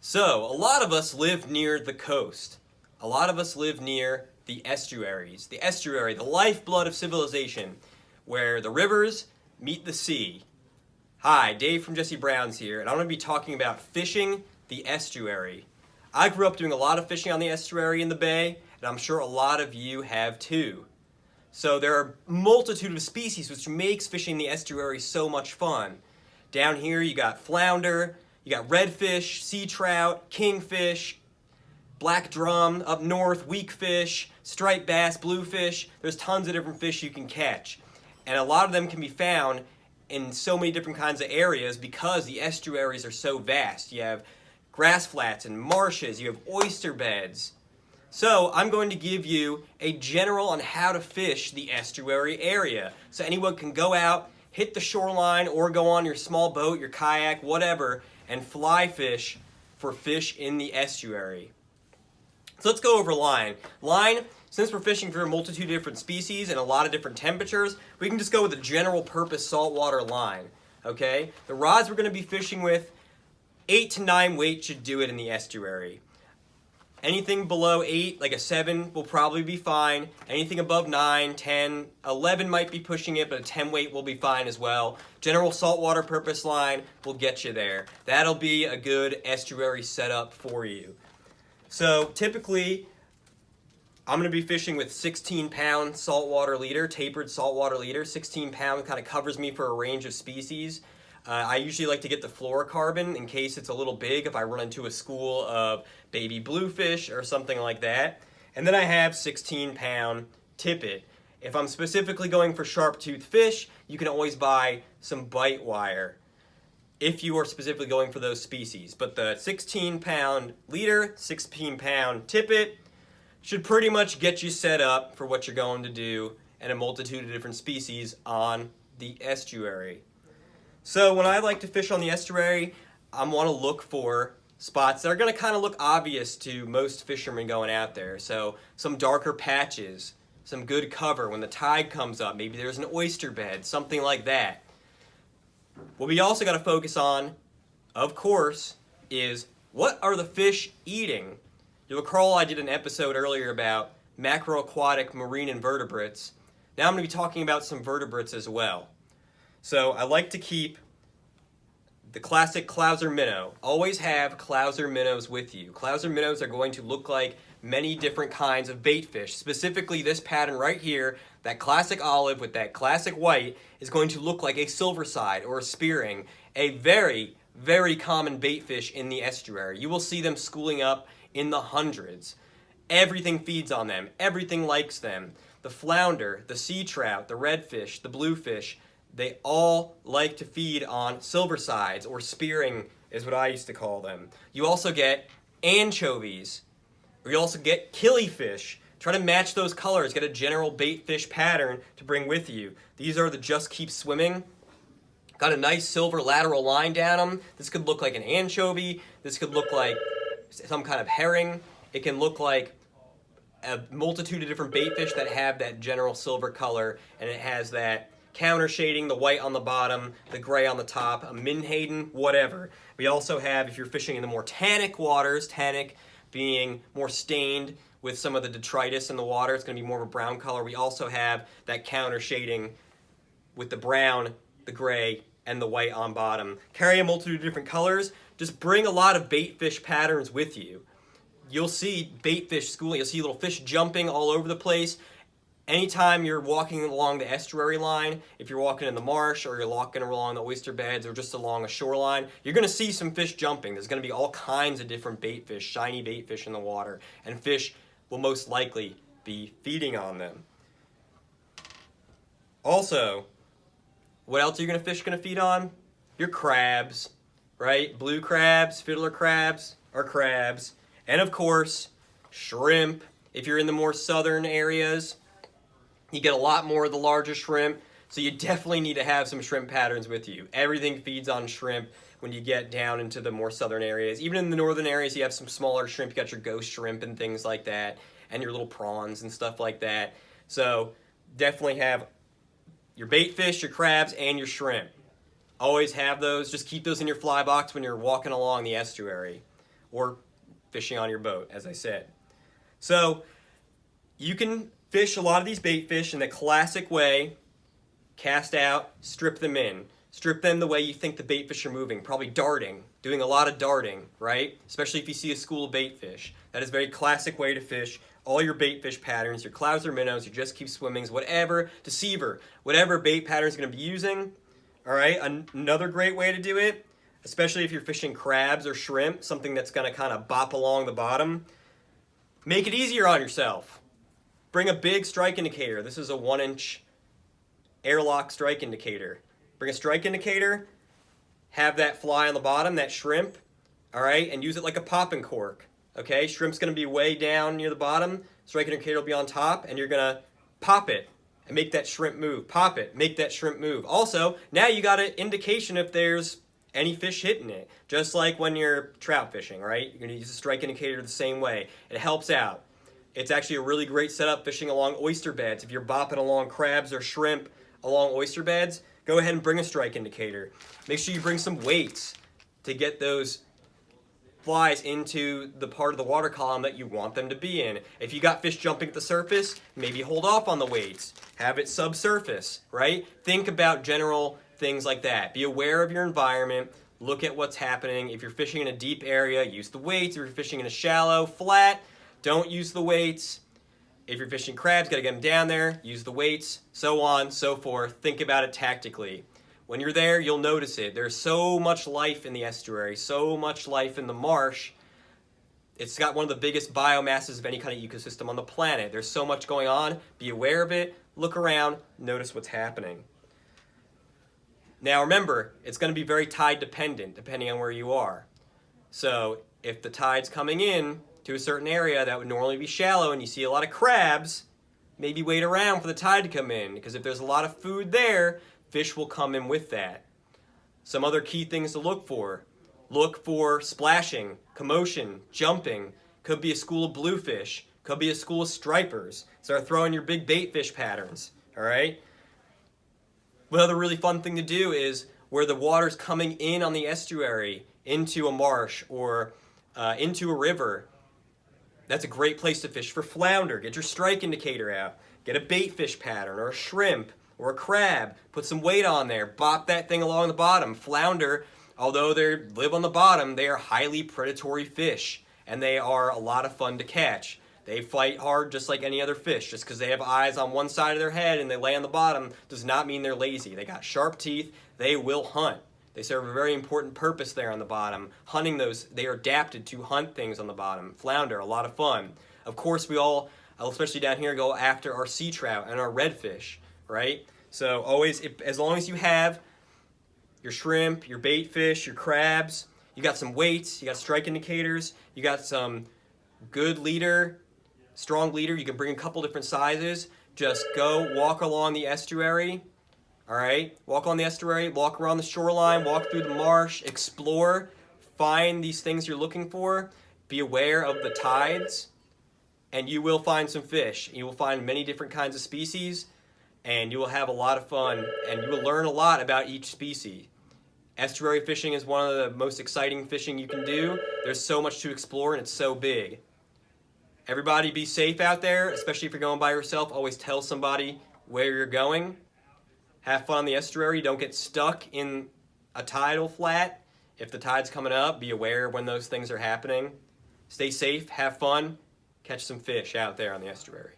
So, a lot of us live near the coast. A lot of us live near the estuaries. The estuary, the lifeblood of civilization, where the rivers meet the sea. Hi, Dave from Jesse Brown's here, and I'm going to be talking about fishing the estuary. I grew up doing a lot of fishing on the estuary in the bay, and I'm sure a lot of you have too. So there are a multitude of species which makes fishing the estuary so much fun. Down here you got flounder, you got redfish, sea trout, kingfish, black drum, up north, weakfish, striped bass, bluefish. There's tons of different fish you can catch. And a lot of them can be found in so many different kinds of areas because the estuaries are so vast. You have grass flats and marshes, you have oyster beds. So I'm going to give you a general on how to fish the estuary area. So anyone can go out, hit the shoreline, or go on your small boat, your kayak, whatever, and fly fish for fish in the estuary. So let's go over line. Line, since we're fishing for a multitude of different species and a lot of different temperatures, we can just go with a general purpose saltwater line. Okay? The rods we're going to be fishing with, 8 to 9 weight should do it in the estuary. Anything below 8, like a 7, will probably be fine. Anything above 9, 10, 11 might be pushing it, but a 10 weight will be fine as well. General saltwater purpose line will get you there. That'll be a good estuary setup for you. So typically, I'm going to be fishing with 16-pound saltwater leader, tapered saltwater leader. 16-pound kind of covers me for a range of species. I usually like to get the fluorocarbon in case it's a little big if I run into a school of baby bluefish or something like that. And then I have 16-pound tippet. If I'm specifically going for sharp-toothed fish, you can always buy some bite wire if you are specifically going for those species. But the 16-pound leader, 16-pound tippet should pretty much get you set up for what you're going to do and a multitude of different species on the estuary. So when I like to fish on the estuary, I want to look for spots that are going to kind of look obvious to most fishermen going out there. So some darker patches, some good cover when the tide comes up. Maybe there's an oyster bed, something like that. What we also got to focus on, of course, is what are the fish eating? You'll recall I did an episode earlier about macroaquatic marine invertebrates. Now I'm going to be talking about some vertebrates as well. So I like to keep the classic clouser minnow. Always have clouser minnows with you. Clouser minnows are going to look like many different kinds of bait fish. Specifically this pattern right here, that classic olive with that classic white, is going to look like a silverside or a spearing, a very, very common bait fish in the estuary. You will see them schooling up in the hundreds. Everything feeds on them. Everything likes them. The flounder, the sea trout, the redfish, the bluefish, they all like to feed on silversides, or spearing is what I used to call them. You also get anchovies, or you also get killifish. Try to match those colors, get a general bait fish pattern to bring with you. These are the just keep swimming. Got a nice silver lateral line down them. This could look like an anchovy. This could look like some kind of herring. It can look like a multitude of different bait fish that have that general silver color, and it has that counter shading, the white on the bottom, the gray on the top, a menhaden, whatever. We also have, if you're fishing in the more tannic waters, tannic being more stained with some of the detritus in the water, it's going to be more of a brown color. We also have that counter shading with the brown, the gray, and the white on bottom. Carry a multitude of different colors. Just bring a lot of bait fish patterns with you. You'll see bait fish schooling. You'll see little fish jumping all over the place. Anytime you're walking along the estuary line, if you're walking in the marsh or you're walking along the oyster beds or just along a shoreline, you're going to see some fish jumping. There's going to be all kinds of different bait fish, shiny bait fish in the water, and fish will most likely be feeding on them. Also, what else are you fish going to feed on? Your crabs, right? Blue crabs, fiddler crabs, or crabs. And of course, shrimp. If you're in the more southern areas, you get a lot more of the larger shrimp, so you definitely need to have some shrimp patterns with you. Everything feeds on shrimp when you get down into the more southern areas. Even in the northern areas, you have some smaller shrimp. You got your ghost shrimp and things like that, and your little prawns and stuff like that. So definitely have your bait fish, your crabs, and your shrimp. Always have those. Just keep those in your fly box when you're walking along the estuary. or fishing on your boat, as I said. So you can fish a lot of these bait fish in the classic way: cast out, strip them in. Strip them the way you think the bait fish are moving, probably darting, doing a lot of darting, right? Especially if you see a school of bait fish. That is a very classic way to fish all your bait fish patterns, your clouds or minnows, your just keep swimmings, whatever, deceiver, whatever bait pattern is going to be using. All right, another great way to do it, especially if you're fishing crabs or shrimp, something that's going to kind of bop along the bottom. Make it easier on yourself. Bring a big strike indicator. This is a 1-inch airlock strike indicator. Bring a strike indicator, have that fly on the bottom, that shrimp, all right, and use it like a popping cork, okay? Shrimp's going to be way down near the bottom, strike indicator will be on top, and you're going to pop it and make that shrimp move. Pop it, make that shrimp move. Also, now you got an indication if there's any fish hitting it, just like when you're trout fishing, right? You're going to use a strike indicator the same way. It helps out. It's actually a really great setup fishing along oyster beds. If you're bopping along crabs or shrimp along oyster beds, go ahead and bring a strike indicator. Make sure you bring some weights to get those flies into the part of the water column that you want them to be in. If you got fish jumping at the surface, maybe hold off on the weights. Have it subsurface, right? Think about general things like that. Be aware of your environment. Look at what's happening. If you're fishing in a deep area, use the weights. If you're fishing in a shallow, flat, don't use the weights. If you're fishing crabs, got to get them down there, use the weights, so on, so forth. Think about it tactically. When you're there, you'll notice it. There's so much life in the estuary, so much life in the marsh. It's got one of the biggest biomasses of any kind of ecosystem on the planet. There's so much going on. Be aware of it. Look around. Notice what's happening. Now remember, it's going to be very tide dependent, depending on where you are. So if the tide's coming in to a certain area that would normally be shallow and you see a lot of crabs, maybe wait around for the tide to come in, because if there's a lot of food there, fish will come in with that. Some other key things to look for. Look for splashing, commotion, jumping. Could be a school of bluefish. Could be a school of stripers. Start throwing your big bait fish patterns, all right? Another really fun thing to do is where the water's coming in on the estuary into a marsh or into a river. That's a great place to fish for flounder. Get your strike indicator out. Get a bait fish pattern or a shrimp or a crab. Put some weight on there. Bop that thing along the bottom. Flounder, although they live on the bottom, they are highly predatory fish, and they are a lot of fun to catch. They fight hard just like any other fish. Just because they have eyes on one side of their head and they lay on the bottom does not mean they're lazy. They got sharp teeth. They will hunt. They serve a very important purpose there on the bottom. Hunting those, they are adapted to hunt things on the bottom. Flounder, a lot of fun. Of course, we all, especially down here, go after our sea trout and our redfish, right? So always, as long as you have your shrimp, your bait fish, your crabs, you got some weights, you got strike indicators, you got some good leader, strong leader, you can bring a couple different sizes. Just go walk along the estuary. All right, walk on the estuary, walk around the shoreline, walk through the marsh, explore, find these things you're looking for, be aware of the tides, and you will find some fish. You will find many different kinds of species, and you will have a lot of fun, and you will learn a lot about each species. Estuary fishing is one of the most exciting fishing you can do. There's so much to explore, and it's so big. Everybody be safe out there, especially if you're going by yourself. Always tell somebody where you're going. Have fun on the estuary. Don't get stuck in a tidal flat. If the tide's coming up, be aware when those things are happening. Stay safe, have fun, catch some fish out there on the estuary.